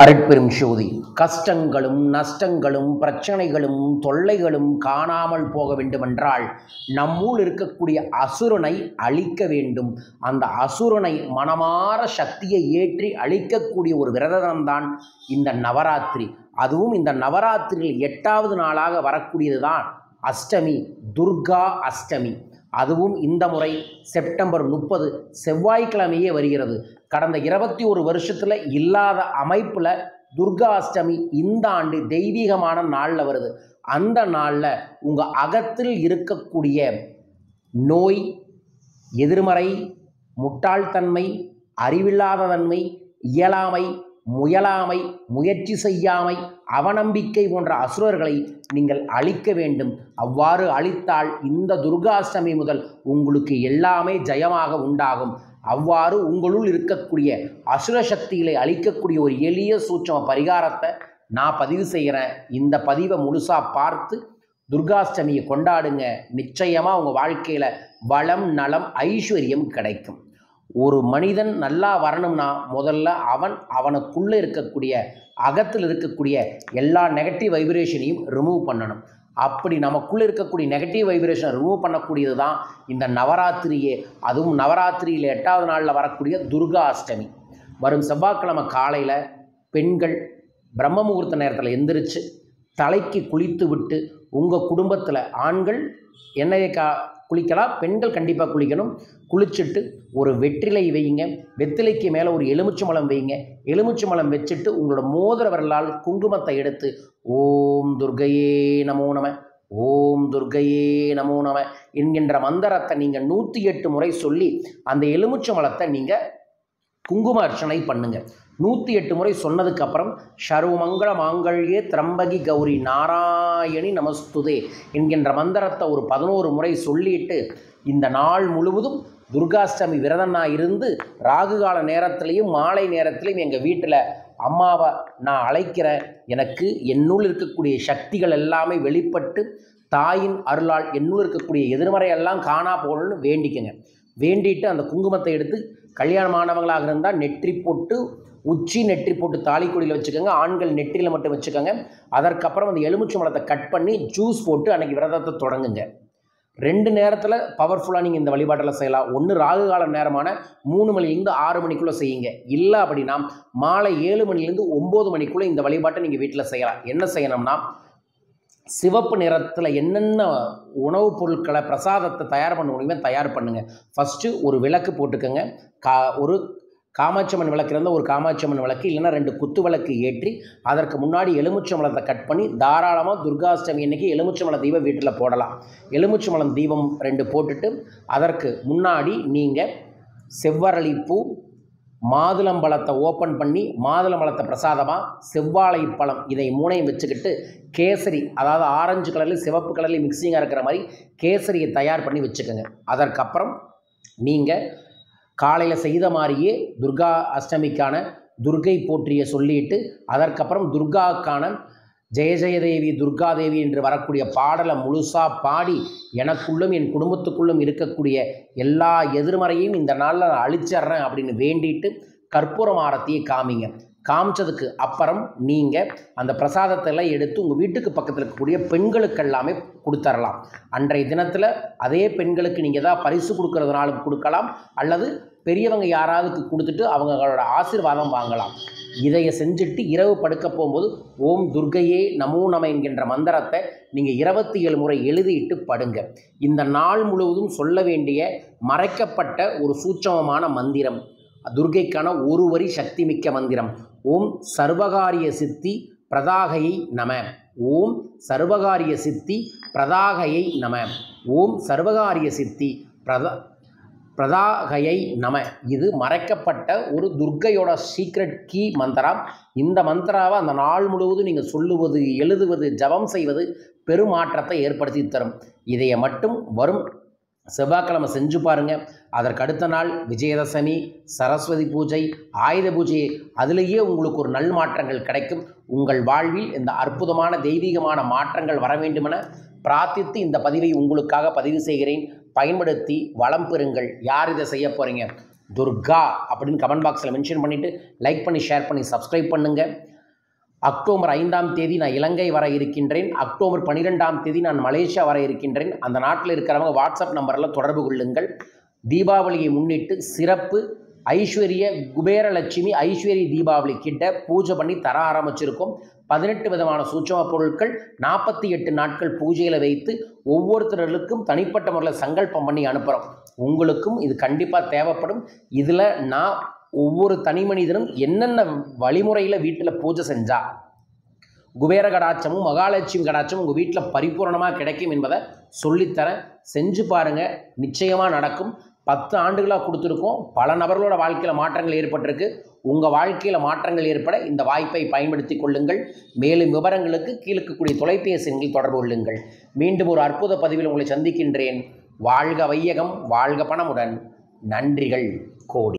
அருட்பெரும் ஜோதி. கஷ்டங்களும் நஷ்டங்களும் பிரச்சனைகளும் தொல்லைகளும் காணாமல் போக வேண்டுமென்றால் நம்மூல் இருக்கக்கூடிய அசுரனை அழிக்க வேண்டும். அந்த அசுரனை மனமார சக்தியை ஏற்றி அழிக்கக்கூடிய ஒரு விரதம்தான் இந்த நவராத்திரி. அதுவும் இந்த நவராத்திரியில் 8வது நாளாக வரக்கூடியது தான் அஷ்டமி, துர்கா அஷ்டமி. அதுவும் இந்த முறை செப்டம்பர் 30 செவ்வாய்க்கிழமையே வருகிறது. கடந்த 21 வருஷத்தில் இல்லாத அமைப்பில் துர்கா அஷ்டமி இந்த ஆண்டு தெய்வீகமான நாளில் வருது. அந்த நாளில் உங்கள் அகத்தில் இருக்கக்கூடிய நோய், எதிர்மறை, முட்டாள்தன்மை, அறிவில்லாத தன்மை, இயலாமை, முயலாமை, முயற்சி செய்யாமை, அவநம்பிக்கை போன்ற அசுரர்களை நீங்கள் அழிக்க வேண்டும். அவ்வாறு அழித்தால் இந்த துர்காஷ்டமி முதல் உங்களுக்கு எல்லாமே ஜெயமாக உண்டாகும். அவ்வாறு உங்களுள் இருக்கக்கூடிய அசுர சக்திகளை அழிக்கக்கூடிய ஒரு எளிய சூட்சம பரிகாரத்தை நான் பதிவு செய்கிறேன். இந்த பதிவை முழுசாக பார்த்து துர்காஷ்டமியை கொண்டாடுங்க. நிச்சயமாக உங்கள் வாழ்க்கையில் வளம், நலம், ஐஸ்வர்யம் கிடைக்கும். ஒரு மனிதன் நல்லா வரணும்னா முதல்ல அவனுக்குள்ளே இருக்கக்கூடிய அகத்தில் இருக்கக்கூடிய எல்லா நெகட்டிவ் வைப்ரேஷனையும் ரிமூவ் பண்ணணும். அப்படி நமக்குள்ளே இருக்கக்கூடிய நெகட்டிவ் வைப்ரேஷனை ரிமூவ் பண்ணக்கூடியது தான் இந்த நவராத்திரியே. அதுவும் நவராத்திரியில் 8வது நாளில் வரக்கூடிய துர்கா அஷ்டமி. வரும் செவ்வாய்க்கிழமை காலையில் பெண்கள் பிரம்ம முகூர்த்த நேரத்தில் எந்திரிச்சு தலைக்கு குளித்து விட்டு உங்கள் குடும்பத்தில் ஆண்கள் எண்ணெயை குளிக்கலாம், பெண்கள் கண்டிப்பாக குளிக்கணும். குளிச்சுட்டு ஒரு வெற்றிலை வைங்க, வெற்றிலைக்கு மேலே ஒரு எலுமிச்சம்பழம் வைங்க. எலுமிச்சம்பழம் வச்சுட்டு உங்களோட மோதிர விரலால் குங்குமத்தை எடுத்து ஓம் துர்கையே நமோ நம, ஓம் துர்கையே நமோ நம என்கின்ற மந்திரத்தை நீங்கள் 108 முறை சொல்லி அந்த எலுமிச்சம்பழத்தை நீங்கள் குங்கும அர்ச்சனை பண்ணுங்க. 108 முறை சொன்னதுக்கப்புறம் சர்வமங்கள மாங்கல்யே திரம்பகி கௌரி நாராயணி நமஸ்துதே என்கின்ற மந்திரத்தை ஒரு 11 முறை சொல்லிட்டு இந்த நாள் முழுவதும் துர்காஷ்டமி விரதனாக இருந்து ராகுகால நேரத்திலையும் மாலை நேரத்திலையும் எங்கள் வீட்டில் அம்மாவை நான் அழைக்கிறேன். எனக்கு என்னுள் இருக்கக்கூடிய சக்திகள் எல்லாமே வெளிப்பட்டு தாயின் அருளால் என்னுள் இருக்கக்கூடிய எதிர்மறையெல்லாம் காணா போகணும்னு வேண்டிக்கங்க. வேண்டிட்டு அந்த குங்குமத்தை எடுத்து கல்யாணமானவங்களாக இருந்தால் நெற்றி போட்டு உச்சி நெற்றி போட்டு தாலிக்கொடியில் வச்சுக்கோங்க. ஆண்கள் நெற்றியில் மட்டும் வச்சுக்கோங்க. அதற்கப்புறம் அந்த எலுமிச்சம்பழத்தை கட் பண்ணி ஜூஸ் போட்டு அன்றைக்கி விரதத்தை தொடங்குங்க. 2 நேரத்தில் பவர்ஃபுல்லாக நீங்கள் இந்த வழிபாட்டில் செய்யலாம். ஒன்று ராகு கால நேரமான 3 மணிலேருந்து 6 மணிக்குள்ளே செய்யுங்க. இல்லை அப்படின்னா மாலை 7 மணிலேருந்து 9 மணிக்குள்ளே இந்த வழிபாட்டை நீங்கள் வீட்டில் செய்யலாம். என்ன செய்யணும்னா சிவப்பு நிறத்தில் என்னென்ன உணவுப் பொருட்களை பிரசாதத்தை தயார் பண்ண முடியுமே தயார் பண்ணுங்கள். ஃபஸ்ட்டு ஒரு விளக்கு போட்டுக்கோங்க. ஒரு காமாட்சியம்மன் விளக்கு இருந்தால் ஒரு காமாட்சியம்மன் விளக்கு, இல்லைன்னா 2 குத்து விளக்கு ஏற்றி அதற்கு முன்னாடி எலுமிச்சம்பழத்தை கட் பண்ணி தாராளமாக துர்காஷ்டமி அன்னைக்கு எலுமிச்சம்பழ தீபம் வீட்டில் போடலாம். எலுமிச்சம்பழம் தீபம் 2 போட்டுட்டு அதற்கு முன்னாடி நீங்கள் செவ்வரளிப்பூ, மாதுளம்பழத்தை ஓப்பன் பண்ணி மாதுளம்பழத்தை பிரசாதமாக, செவ்வாழை பழம், இதை 3ஐயும் வச்சுக்கிட்டு கேசரி, அதாவது ஆரஞ்சு கலர்லேயும் சிவப்பு கலர்லேயும் மிக்சிங்காக இருக்கிற மாதிரி கேசரியை தயார் பண்ணி வச்சுக்கோங்க. அதற்கப்புறம் நீங்கள் காலையில் செய்த மாதிரியே துர்கா அஷ்டமிக்கான துர்கை போற்றிய சொல்லிட்டு அதற்கப்புறம் துர்காவுக்கான ஜெய ஜெயதேவி துர்காதேவி என்று வரக்கூடிய பாடலை முழுசாக பாடி எனக்குள்ளும் என் குடும்பத்துக்குள்ளும் இருக்கக்கூடிய எல்லா எதிர்மறையும் இந்த நாளில் நான் அழிச்சிட்றேன் அப்படின்னு வேண்டிட்டு கற்பூரம் ஆரத்தியை காமிங்க. காமிச்சதுக்கு அப்புறம் நீங்கள் அந்த பிரசாதத்தை எல்லாம் எடுத்து உங்கள் வீட்டுக்கு பக்கத்தில் இருக்கக்கூடிய பெண்களுக்கு எல்லாமே கொடுத்துடலாம். அன்றைய தினத்தில் அதே பெண்களுக்கு நீங்கள் ஏதாவது பரிசு கொடுக்கறதுனாலும் கொடுக்கலாம், அல்லது பெரியவங்க யாராவதுக்கு கொடுத்துட்டு அவங்களோட ஆசீர்வாதம் வாங்கலாம். இதை செஞ்சுட்டு இரவு படுக்க போகும்போது ஓம் துர்கையே நமோ நம என்கின்ற மந்திரத்தை நீங்கள் 27 முறை எழுதிட்டு படுங்க. இந்த நாள் முழுவதும் சொல்ல வேண்டிய மறைக்கப்பட்ட ஒரு சூட்சமமான மந்திரம், துர்கைக்கான ஒரு வரி சக்தி மிக்க மந்திரம். ஓம் சர்வகாரிய சித்தி பிரதாகையை நம, ஓம் சர்வகாரிய சித்தி பிரதாகையை நம, ஓம் சர்வகாரிய சித்தி பிரதாகையை நம. இது மறைக்கப்பட்ட ஒரு துர்க்கையோட சீக்ரெட் கீ மந்திரம். இந்த மந்திராவை அந்த நாள் முழுவதும் நீங்கள் சொல்லுவது, எழுதுவது, ஜபம் செய்வது பெருமாற்றத்தை ஏற்படுத்தி தரும். இதையை மட்டும் வரும் செவ்வாய்க்கிழமை செஞ்சு பாருங்கள். அதற்கு அடுத்த நாள் விஜயதசமி, சரஸ்வதி பூஜை, ஆயுத பூஜை, அதிலேயே உங்களுக்கு ஒரு நல் மாற்றங்கள் கிடைக்கும். உங்கள் வாழ்வில் இந்த அற்புதமான தெய்வீகமான மாற்றங்கள் வர வேண்டுமென பிரார்த்தித்து இந்த பதிவை உங்களுக்காக பதிவு செய்கிறேன். பயன்படுத்தி வளம் பெறுங்கள். யார் இதை செய்ய போகிறீங்க? துர்கா அப்படின்னு கமெண்ட் பாக்ஸில் மென்ஷன் பண்ணிவிட்டு லைக் பண்ணி ஷேர் பண்ணி சப்ஸ்கிரைப் பண்ணுங்கள். அக்டோபர் 5ஆம் தேதி நான் இலங்கை வர இருக்கின்றேன். அக்டோபர் 12ஆம் தேதி நான் மலேசியா வர இருக்கின்றேன். அந்த நாட்டில் இருக்கிறவங்க வாட்ஸ்அப் நம்பரில் தொடர்பு கொள்ளுங்கள். தீபாவளியை முன்னிட்டு சிறப்பு ஐஸ்வர்ய குபேரலட்சுமி ஐஸ்வர்ய தீபாவளி கிட்ட பூஜை பண்ணி தர ஆரம்பிச்சிருக்கோம். 18 விதமான சூட்சம பொருட்கள் 48 நாட்கள் பூஜையில் வைத்து ஒவ்வொருத்தர்களுக்கும் தனிப்பட்ட முறையில் சங்கல்பம் பண்ணி அனுப்புகிறோம். உங்களுக்கும் இது கண்டிப்பாக தேவைப்படும். இதில் நான் ஒவ்வொரு தனி மனிதனும் என்னென்ன வழிமுறையில் வீட்டில் பூஜை செஞ்சால் குபேர கடாட்சமும் மகாலட்சுமி கடாட்சமும் உங்கள் வீட்டில் பரிபூர்ணமாக கிடைக்கும் என்பதை சொல்லித்தரேன். செஞ்சு பாருங்கள், நிச்சயமாக நடக்கும். 10 ஆண்டுகளாக கொடுத்துருக்கோம். பல நபர்களோட வாழ்க்கையில் மாற்றங்கள் ஏற்பட்டிருக்கு. உங்கள் வாழ்க்கையில் மாற்றங்கள் ஏற்பட இந்த வாய்ப்பை பயன்படுத்தி கொள்ளுங்கள். மேலும் விவரங்களுக்கு கீழக்கூடிய தொலைபேசி எண்ணில் தொடர்பு கொள்ளுங்கள். மீண்டும் ஒரு அற்புத பதிவில் உங்களை சந்திக்கின்றேன். வாழ்க வையகம், வாழ்க பணமுடன். நன்றிகள் கோடி.